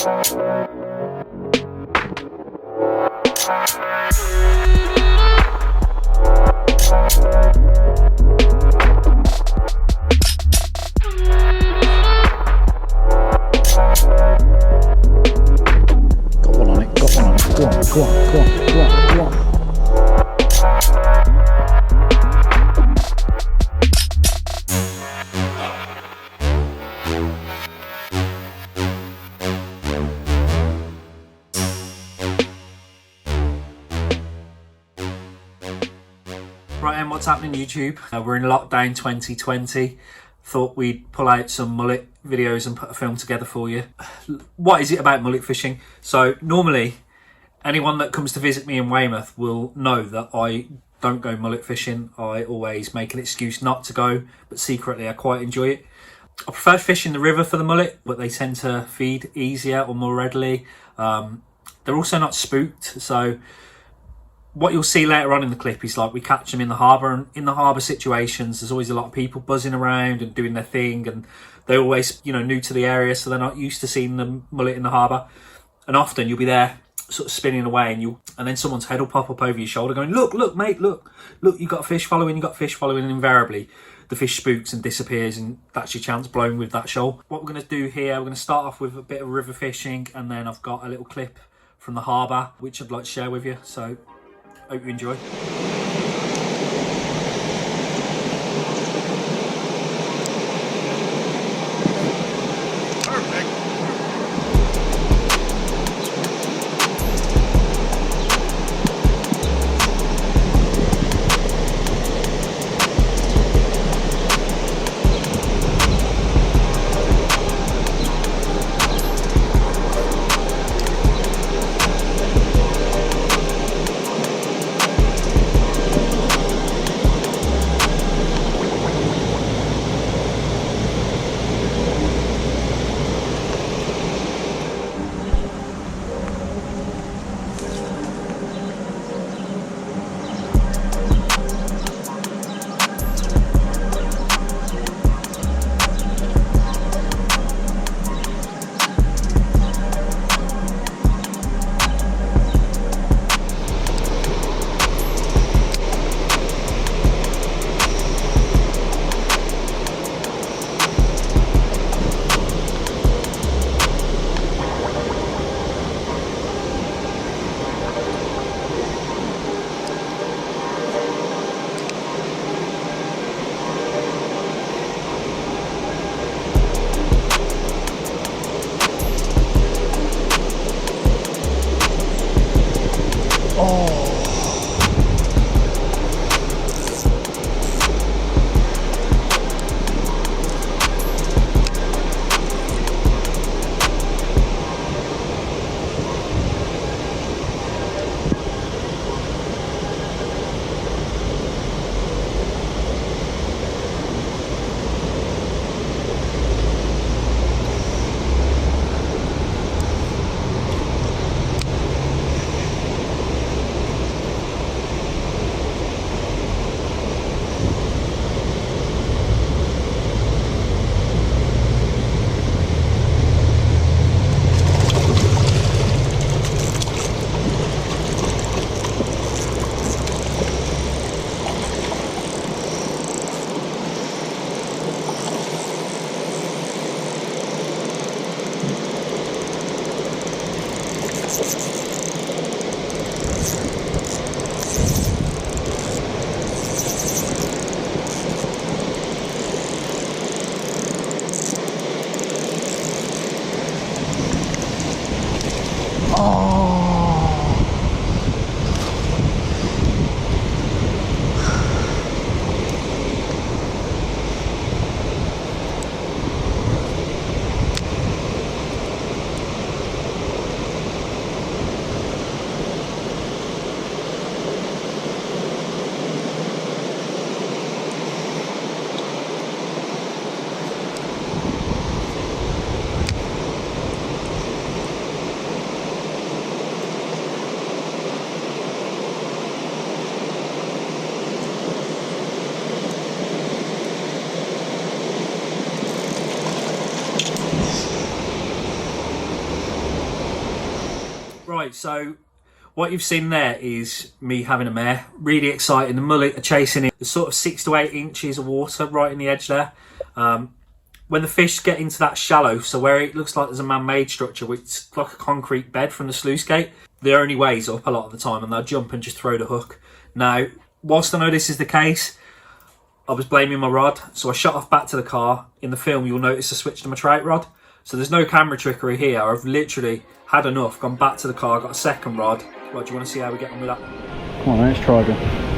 Go on. Right, and what's happening YouTube? We're in lockdown 2020. Thought we'd pull out some mullet videos and put a film together for you. What is it about mullet fishing? So normally, anyone that comes to visit me in Weymouth will know that I don't go mullet fishing. I always make an excuse not to go, but secretly I quite enjoy it. I prefer fishing the river for the mullet, but they tend to feed easier or more readily. They're also not spooked, so what you'll see later on in the clip is like we catch them in the harbour, and in the harbour situations there's always a lot of people buzzing around and doing their thing, and they're always, you know, new to the area, so they're not used to seeing the mullet in the harbour. And often you'll be there sort of spinning away, and then someone's head will pop up over your shoulder going, look mate, look, you got a fish following, and invariably the fish spooks and disappears, and that's your chance blown with that shoal. What we're going to do here, we're going to start off with a bit of river fishing, and then I've got a little clip from the harbour which I'd like to share with you, so hope you enjoy. Right, so what you've seen there is me having a mare. Really exciting. The mullet are chasing it. There's sort of 6 to 8 inches of water right in the edge there. When the fish get into that shallow, so where it looks like there's a man-made structure, which is like a concrete bed from the sluice gate, they're only ways up a lot of the time and they'll jump and just throw the hook. Now, whilst I know this is the case, I was blaming my rod, so I shot off back to the car. In the film, you'll notice I switched to my trout rod. So there's no camera trickery here. I've literally had enough, gone back to the car, got a second rod. Right, do you want to see how we get on with that? Come on, let's try again.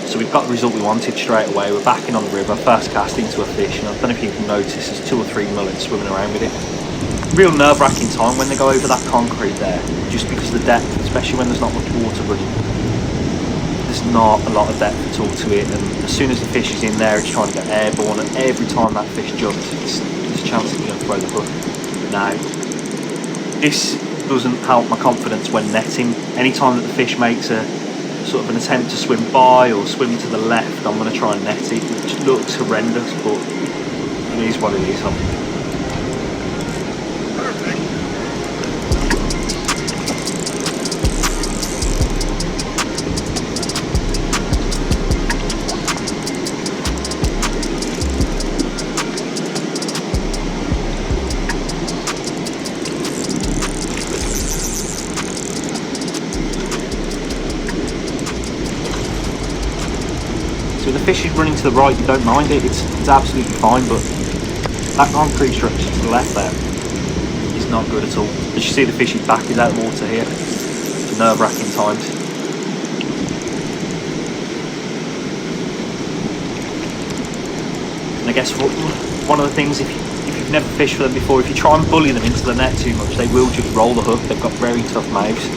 So we've got the result we wanted straight away. We're backing on the river, first cast into a fish, and I don't know if you can notice there's 2 or 3 mullets swimming around with it. Real nerve-wracking time when they go over that concrete there, just because of the depth, especially when there's not much water running. There's not a lot of depth at all to it, and as soon as the fish is in there, it's trying to get airborne, and every time that fish jumps, there's a chance that you're going to throw the hook. Now, this doesn't help my confidence when netting. Anytime that the fish makes a sort of an attempt to swim by or swim to the left, I'm going to try and net it, which looks horrendous, but it is what it is. So if the fish is running to the right, you don't mind it, it's absolutely fine, but that concrete structure to the left there is not good at all. As you see, the fish's back is out of water here. Nerve-wracking times. And I guess one of the things, if you've never fished for them before, if you try and bully them into the net too much, they will just roll the hook. They've got very tough mouths.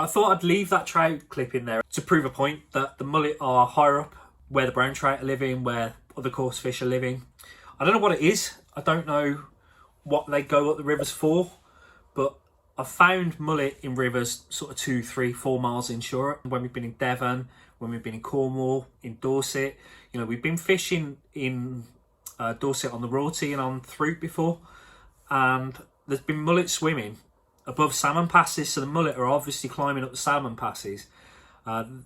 I thought I'd leave that trout clip in there to prove a point that the mullet are higher up where the brown trout are living, where other coarse fish are living. I don't know what it is. I don't know what they go up the rivers for, but I've found mullet in rivers sort of 2, 3, 4 miles inshore. When we've been in Devon, when we've been in Cornwall, in Dorset, you know, we've been fishing in Dorset on the Rorty and on Thrute before, and there's been mullet swimming above salmon passes. So the mullet are obviously climbing up the salmon passes.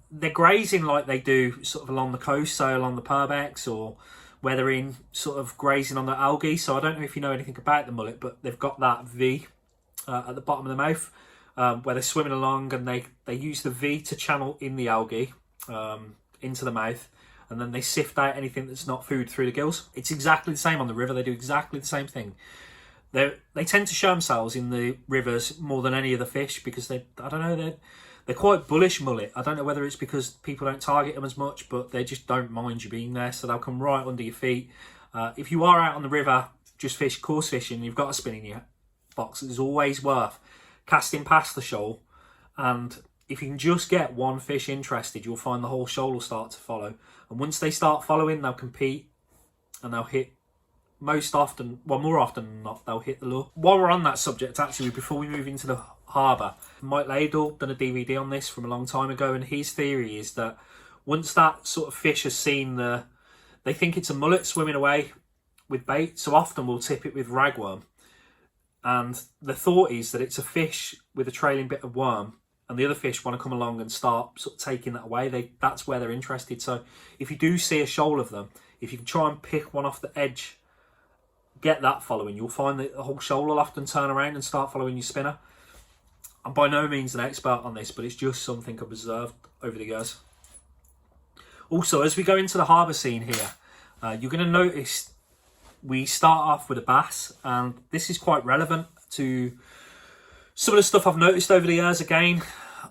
They're grazing like they do sort of along the coast, so along the Purbex, or where they're in sort of grazing on the algae. So I don't know if you know anything about the mullet, but they've got that V at the bottom of the mouth where they're swimming along, and they use the V to channel in the algae into the mouth, and then they sift out anything that's not food through the gills. It's exactly the same on the river. They do exactly the same thing. They tend to show themselves in the rivers more than any other fish because they're quite bullish, mullet. I don't know whether it's because people don't target them as much, but they just don't mind you being there, so they'll come right under your feet. If you are out on the river just coarse fishing, you've got a spin in your box, it's always worth casting past the shoal, and if you can just get one fish interested, you'll find the whole shoal will start to follow. And once they start following, they'll compete and they'll hit. More often than not, they'll hit the lure. While we're on that subject, actually, before we move into the harbour, Mike Ladle done a DVD on this from a long time ago, and his theory is that once that sort of fish has seen they think it's a mullet swimming away with bait, so often we'll tip it with ragworm, and the thought is that it's a fish with a trailing bit of worm, and the other fish want to come along and start sort of taking that away. That's where they're interested. So if you do see a shoal of them, if you can try and pick one off the edge, get that following, you'll find that the whole shoal will often turn around and start following your spinner. I'm by no means an expert on this, but it's just something I've observed over the years. Also, as we go into the harbour scene here, you're going to notice we start off with a bass, and this is quite relevant to some of the stuff I've noticed over the years. Again,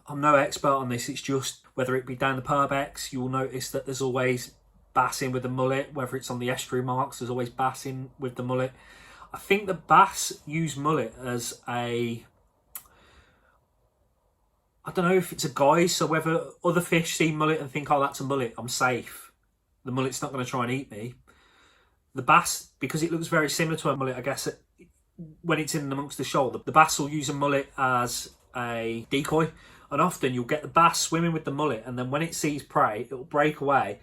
I'm no expert on this, it's just whether it be down the Purbex, you'll notice that there's always bass in with the mullet. Whether it's on the estuary marks, there's always bass in with the mullet. I think the bass use mullet as I don't know if it's a guise, so whether other fish see mullet and think, oh, that's a mullet, I'm safe, the mullet's not going to try and eat me. The bass, because it looks very similar to a mullet, I guess when it's in amongst the shoal, the bass will use a mullet as a decoy, and often you'll get the bass swimming with the mullet, and then when it sees prey, it'll break away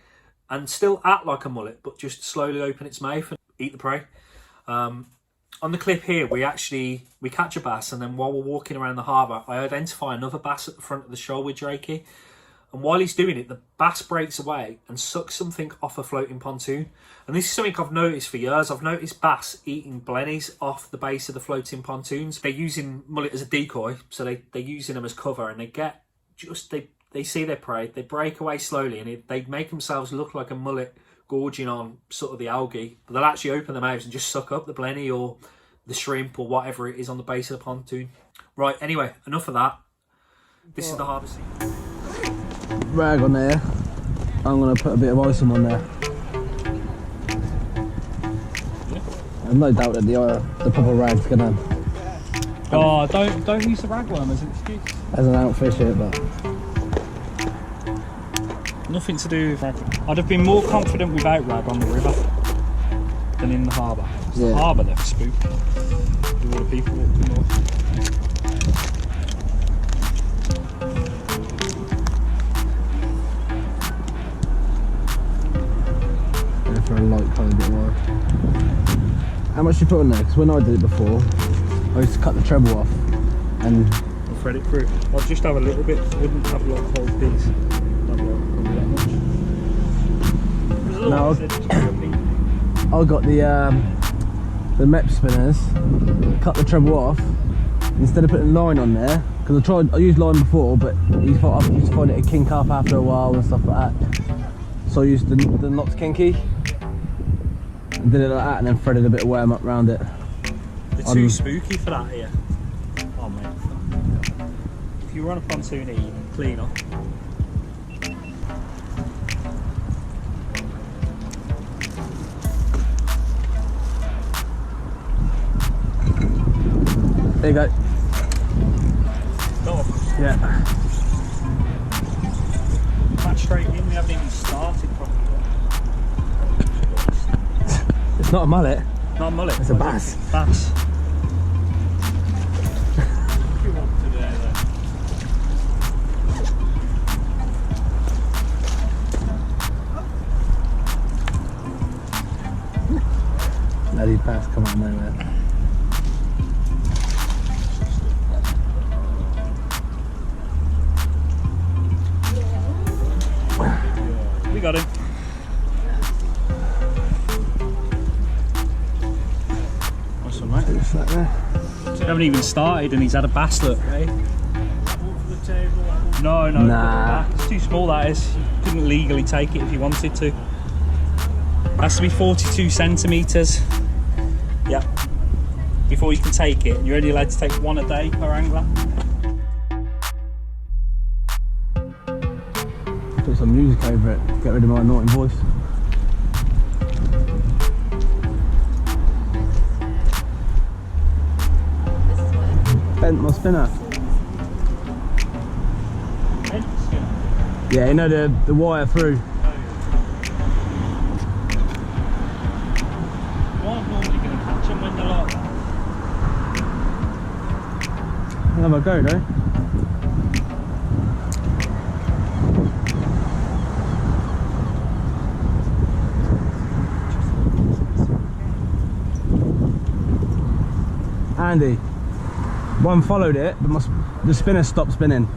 and still act like a mullet, but just slowly open its mouth and eat the prey. On the clip here, we catch a bass, and then while we're walking around the harbour, I identify another bass at the front of the shoal with Drakey. And while he's doing it, the bass breaks away and sucks something off a floating pontoon. And this is something I've noticed for years. I've noticed bass eating blennies off the base of the floating pontoons. They're using mullet as a decoy, so they're using them as cover, and they see their prey, they break away slowly, and they make themselves look like a mullet gorging on sort of the algae, but they'll actually open their mouths and just suck up the blenny or the shrimp or whatever it is on the base of the pontoon. Right, anyway, enough of that. This is the harbour scene. Rag on there. I'm going to put a bit of ice on there. Yeah. I've no doubt that the proper rag's going to... Oh, don't use the ragworm as an excuse. As an outfish it, but... Nothing to do with rag. I'd have been more confident without rag on the river than in the harbour. Yeah. The harbour, they're spooked. With all the people walking off. For a light kind of bit more. How much you put on there? Because when I did it before, I used to cut the treble off and I'll thread it through. I'll just have a little bit. Wouldn't have a lot of whole piece. No, I got the MEP spinners, cut the treble off instead of putting line on there, because I used line before, but I used to find it a kink up after a while and stuff like that. So I used the knots kinky and did it like that, and then threaded a bit of worm up around it. They're too spooky for that here. Oh mate. If you were on a pontoon here, you can clean up. There you go. Go on. Yeah. straight in, we haven't even started properly. It's not a mullet. Not a mullet. It's a bass. Bass. No, these bass come out of nowhere. We got him. Nice one, mate. Just like there. We haven't even started and he's had a bass, look, eh? No, no, Nah. it's too small, that is. You couldn't legally take it if you wanted to. Has to be 42 centimetres. Yeah. Before you can take it, and you're only allowed to take one a day per angler. Put some music over it, get rid of my annoying voice. Bent my spinner. Yeah, you know the wire through. You aren't normally going to catch them when they're like that. I'll have a go though. Andy, one followed it, but the spinner stopped spinning.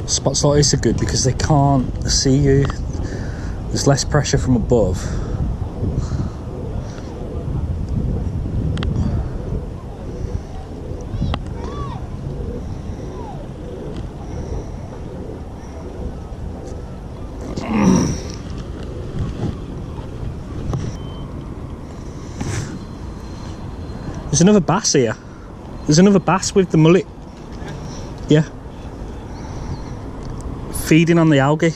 Spots like this are good because they can't see you. There's less pressure from above. There's another bass here. There's another bass with the mullet. Yeah. Feeding on the algae.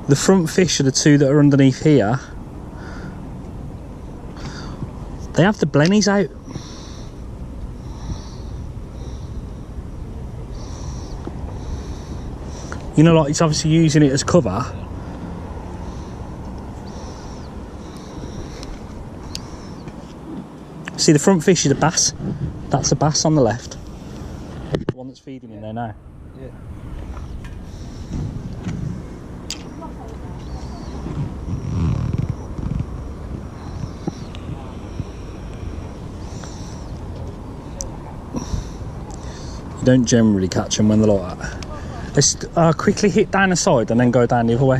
The front fish are the two that are underneath here. They have the blennies out. You know, like it's obviously using it as cover. See, the front fish is a bass. That's a bass on the left. The one that's feeding in there now. Yeah. You don't generally catch them when they're like that. Let's quickly hit down the side and then go down the other way.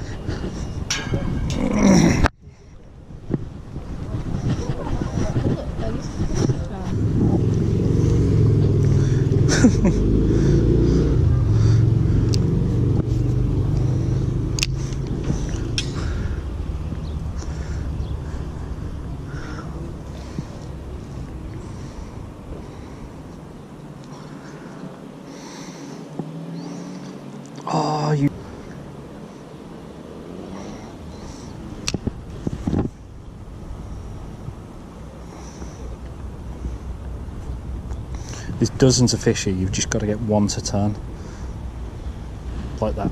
Oh, you... There's dozens of fish here, you've just got to get one to turn. Like that.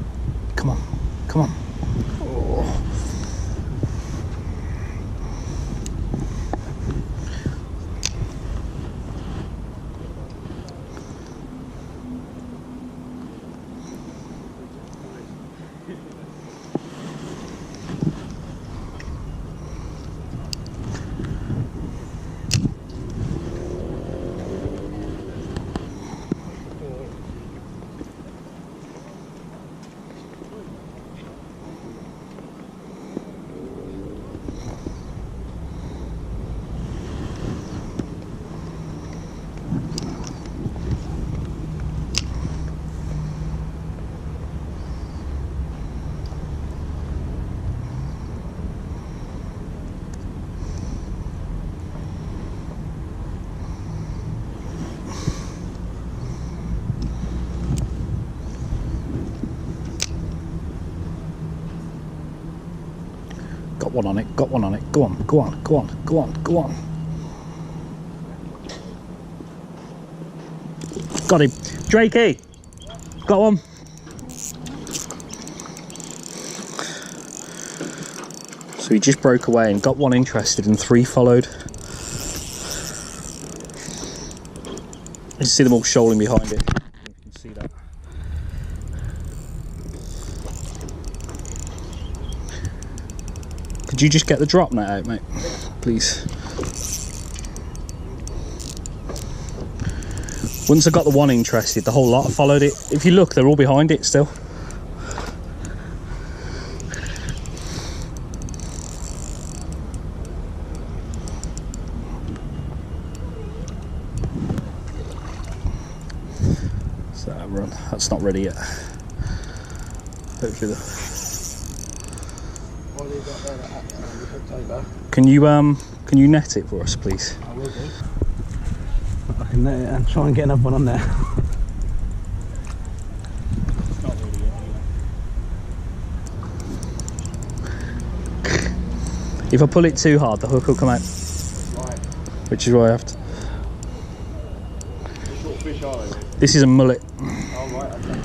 Come on, come on. Oh. Got one on it, got one on it. Go on, go on, go on, go on, go on. Got him. Drakey! Got one. So he just broke away and got one interested and 3 followed. You can see them all shoaling behind it. You can see that. Could you just get the drop net out, mate? Please. Once I got the one interested, the whole lot followed it. If you look, they're all behind it still. So run. That's not ready yet. Hopefully Can you net it for us, please? I will do. I can net it and try and get another one on there. It's not ready yet. If I pull it too hard, the hook will come out. Right. Which is why I have to. What sort of fish are they? This is a mullet. Oh, right, okay.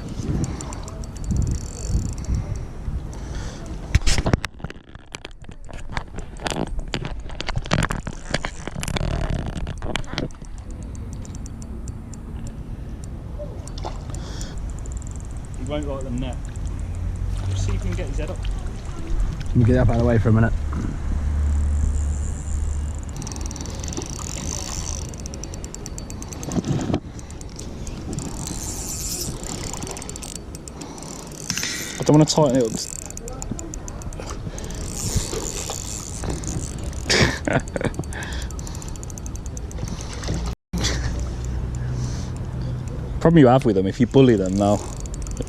He won't like the net. Just see if you can get his head up. Let me get up out of the way for a minute. I don't want to tighten it up. Problem you have with them, if you bully them now,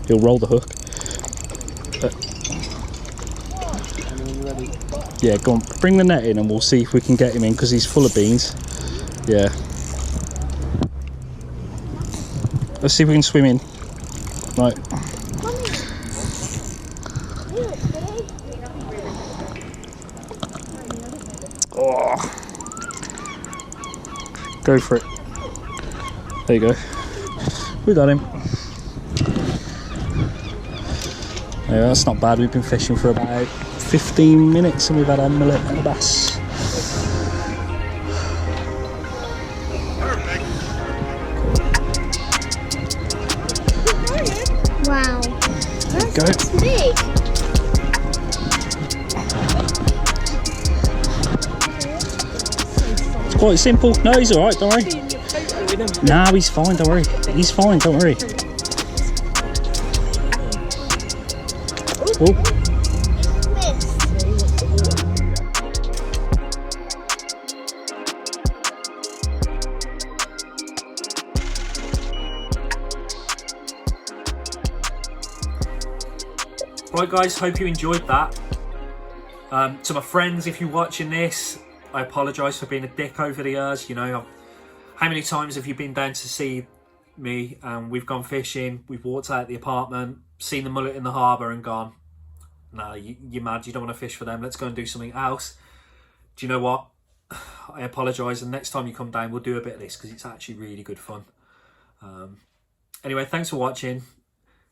he'll roll the hook. Yeah, go on, bring the net in and we'll see if we can get him in because he's full of beans. Yeah. Let's see if we can swim in. Right. Oh. Go for it. There you go. We got him. Yeah, that's not bad. We've been fishing for about 15 minutes and we've had a mullet and a bass. Wow. Go. That's big. It's quite simple. No, he's alright, don't worry. Nah, he's fine, don't worry. He's fine, don't worry. Oh. Right guys, hope you enjoyed that. To my friends, if you're watching this, I apologise for being a dick over the years. You know, how many times have you been down to see me and we've gone fishing, we've walked out the apartment, seen the mullet in the harbour and gone, no, you're mad, you don't want to fish for them, let's go and do something else. Do you know what? I apologise, and next time you come down we'll do a bit of this because it's actually really good fun. Anyway, thanks for watching.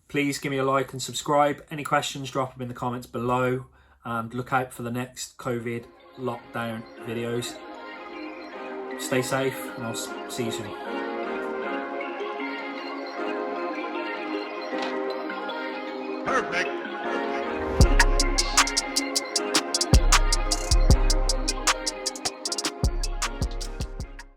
Please give me a like and subscribe. Any questions, drop them in the comments below, and look out for the next COVID lockdown videos. Stay safe, and I'll see you soon. Perfect.